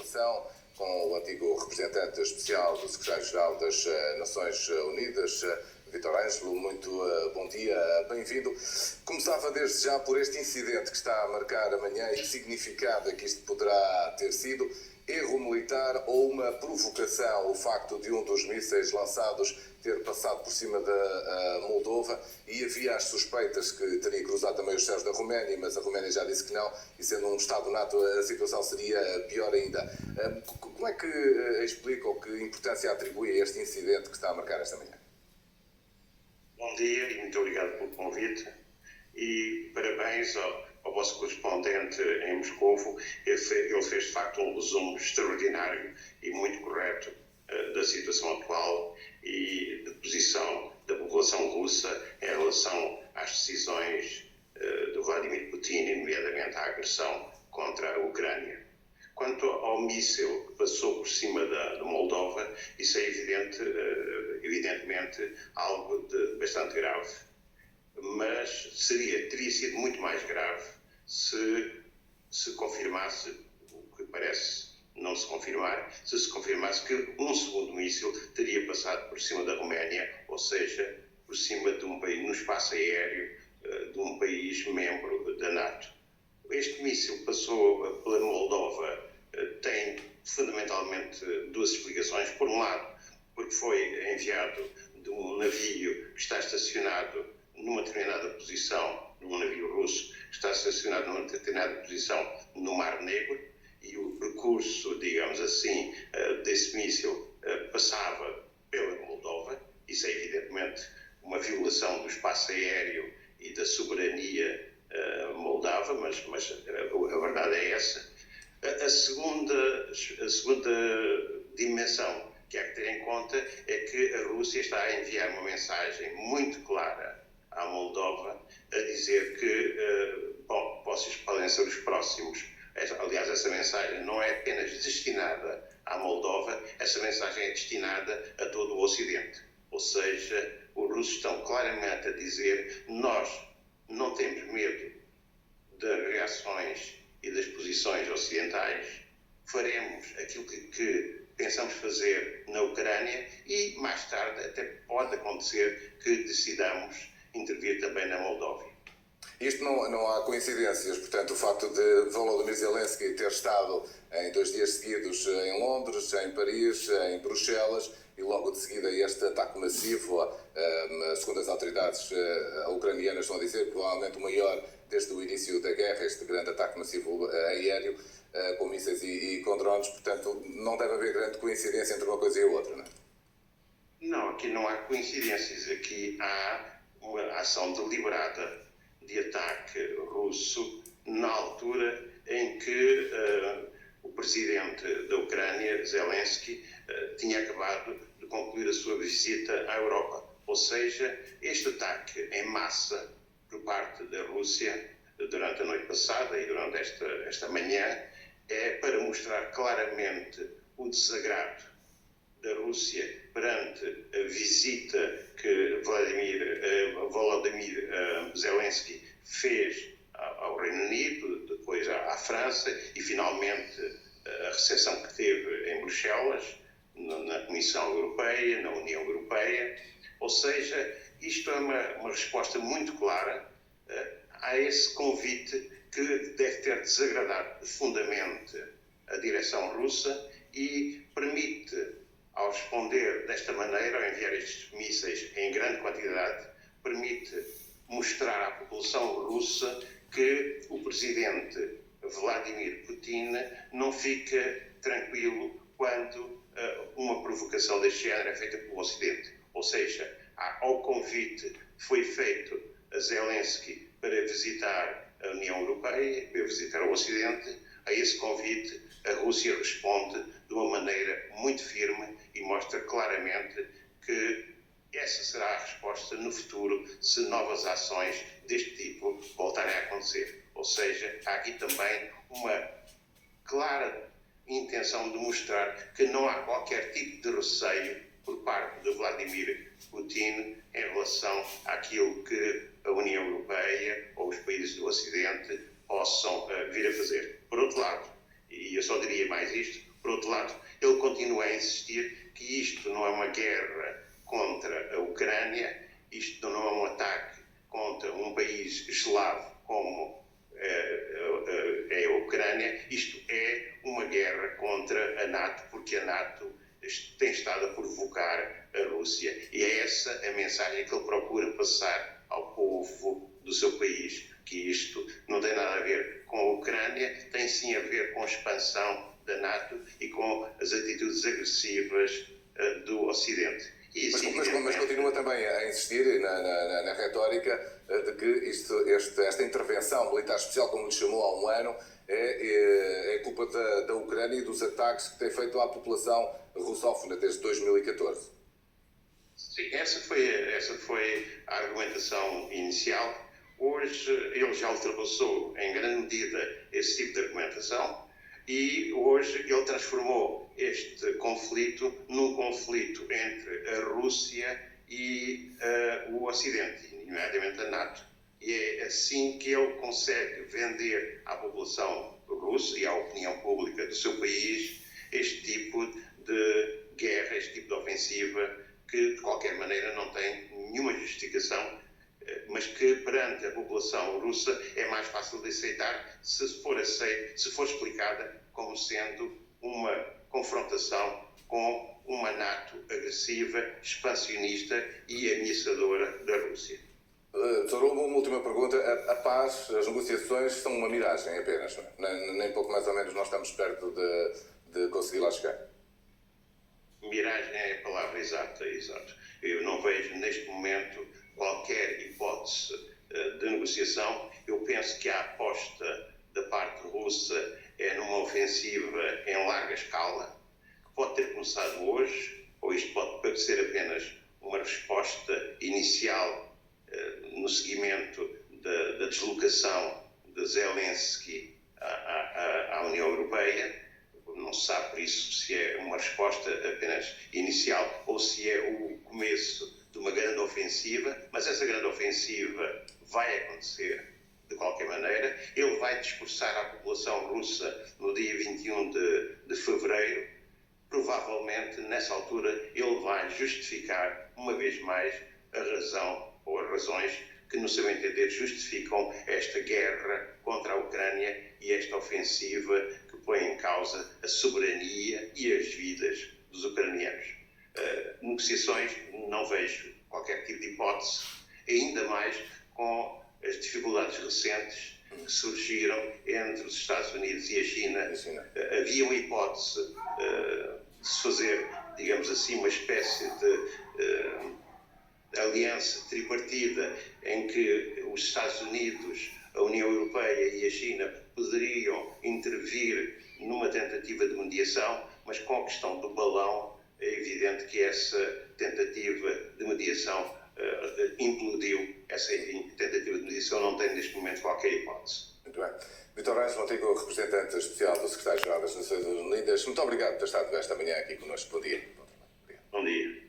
situação, com o antigo representante especial do Secretário-Geral das Nações Unidas, Vítor Ângelo. Muito bom dia, bem-vindo. Começava desde já por este incidente que está a marcar amanhã e que significado é que isto poderá ter sido. Erro militar ou uma provocação, o facto de um dos mísseis lançados ter passado por cima da Moldova, e havia as suspeitas que teria cruzado também os céus da Roménia, mas a Roménia já disse que não, e sendo um Estado NATO a situação seria pior ainda. Como é que explica ou que importância atribui a este incidente que está a marcar esta manhã? Bom dia e muito obrigado pelo convite e parabéns ao vosso correspondente em Moscovo. Ele fez de facto um resumo extraordinário e muito correto da situação atual e da posição da população russa em relação às decisões de Vladimir Putin, nomeadamente à agressão contra a Ucrânia. Quanto ao míssil que passou por cima da Moldova, isso é evidentemente algo de bastante grave. Mas teria sido muito mais grave se confirmasse, o que parece não se confirmar, se confirmasse que um segundo míssil teria passado por cima da Roménia, ou seja, por cima de um país, no espaço aéreo de um país membro da NATO. Este míssil passou pela Moldova, tem fundamentalmente duas explicações. Por um lado, porque foi enviado de um navio que está estacionado numa determinada posição, num navio russo que está estacionado numa determinada posição no Mar Negro, e o percurso, digamos assim, desse míssil passava pela Moldova. Isso é evidentemente uma violação do espaço aéreo e da soberania moldava, mas a verdade é essa. A segunda dimensão que há que ter em conta é que a Rússia está a enviar uma mensagem muito clara à Moldova a dizer que vocês podem ser os próximos. Aliás, essa mensagem não é apenas destinada à Moldova, essa mensagem é destinada a todo o Ocidente. Ou seja, os russos estão claramente a dizer: nós não temos medo das reações e das posições ocidentais, faremos aquilo que pensamos fazer na Ucrânia e mais tarde até pode acontecer que decidamos intervir também na Moldóvia. Isto não há coincidências, portanto, o facto de Volodymyr Zelensky ter estado em 2 dias seguidos em Londres, em Paris, em Bruxelas, e logo de seguida este ataque massivo, segundo as autoridades ucranianas estão a dizer, provavelmente o maior desde o início da guerra, este grande ataque massivo aéreo, com mísseis e com drones. Portanto, não deve haver grande coincidência entre uma coisa e a outra, não é? Não, aqui não há coincidências, aqui há uma ação deliberada de ataque russo na altura em que o presidente da Ucrânia, Zelensky, tinha acabado de concluir a sua visita à Europa. Ou seja, este ataque em massa por parte da Rússia durante a noite passada e durante esta manhã é para mostrar claramente o desagrado da Rússia perante a visita que Volodymyr Zelensky fez ao Reino Unido, depois à França e finalmente a recepção que teve em Bruxelas, na Comissão Europeia, na União Europeia. Ou seja, isto é uma resposta muito clara a esse convite que deve ter desagradado profundamente a direção russa e permite, ao responder desta maneira, ao enviar estes mísseis em grande quantidade, permite mostrar à população russa que o presidente Vladimir Putin não fica tranquilo quando uma provocação deste género é feita pelo Ocidente. Ou seja, ao convite foi feito a Zelensky para visitar a União Europeia, para visitar o Ocidente. A esse convite a Rússia responde de uma maneira muito firme e mostra claramente que essa será a resposta no futuro se novas ações deste tipo voltarem a acontecer. Ou seja, há aqui também uma clara intenção de mostrar que não há qualquer tipo de receio por parte de Vladimir Putin em relação àquilo que a União Europeia ou os países do Ocidente possam vir a fazer. Por outro lado, e eu só diria mais isto, Por outro lado, ele continua a insistir que isto não é uma guerra contra a Ucrânia, isto não é um ataque contra um país eslavo como é a Ucrânia, isto é uma guerra contra a NATO, porque a NATO tem estado a provocar a Rússia. E é essa a mensagem que ele procura passar ao povo do seu país, que isto não tem nada a ver com a Ucrânia, tem sim a ver com a expansão da NATO e com as atitudes agressivas do Ocidente. Mas continua também a insistir na retórica de que esta intervenção militar especial, como lhe chamou há um ano, é culpa da Ucrânia e dos ataques que tem feito à população russófona desde 2014. Sim, essa foi a argumentação inicial. Hoje ele já ultrapassou em grande medida esse tipo de argumentação e hoje ele transformou este conflito num conflito entre a Rússia e o Ocidente, nomeadamente a NATO. E é assim que ele consegue vender à população russa e à opinião pública do seu país este tipo de guerra, este tipo de ofensiva que de qualquer maneira não tem nenhuma justificação, mas que perante a população russa é mais fácil de aceitar se for explicada como sendo uma confrontação com uma NATO agressiva, expansionista e ameaçadora da Rússia. Doutor, uma última pergunta. A paz, as negociações são uma miragem apenas, não é? Nem pouco mais ou menos nós estamos perto de conseguir lá chegar. Miragem é a palavra exata, exato. Eu não vejo neste momento qualquer hipótese de negociação. Eu penso que a aposta da parte russa é numa ofensiva em larga escala, que pode ter começado hoje, ou isto pode ser apenas uma resposta inicial no seguimento da deslocação de Zelensky à União Europeia. Não se sabe por isso se é uma resposta apenas inicial ou se é o começo de uma grande ofensiva, mas essa grande ofensiva vai acontecer de qualquer maneira. Ele vai discursar à população russa no dia 21 de fevereiro. Provavelmente, nessa altura, ele vai justificar, uma vez mais, a razão ou as razões que, no seu entender, justificam esta guerra contra a Ucrânia e esta ofensiva que põe em causa a soberania e as vidas dos ucranianos. Negociações, não vejo qualquer tipo de hipótese, ainda mais com as dificuldades recentes que surgiram entre os Estados Unidos e a China. Havia uma hipótese de se fazer, digamos assim, uma espécie de aliança tripartida em que os Estados Unidos, a União Europeia e a China poderiam intervir numa tentativa de mediação, mas com a questão do balão é evidente que essa tentativa de mediação implodiu. Essa tentativa de mediação não tem neste momento qualquer hipótese. Muito bem. Vítor Reis Montigo, representante especial do Secretário-Geral das Nações Unidas, muito obrigado por ter estado esta manhã aqui connosco. Bom dia. Bom dia.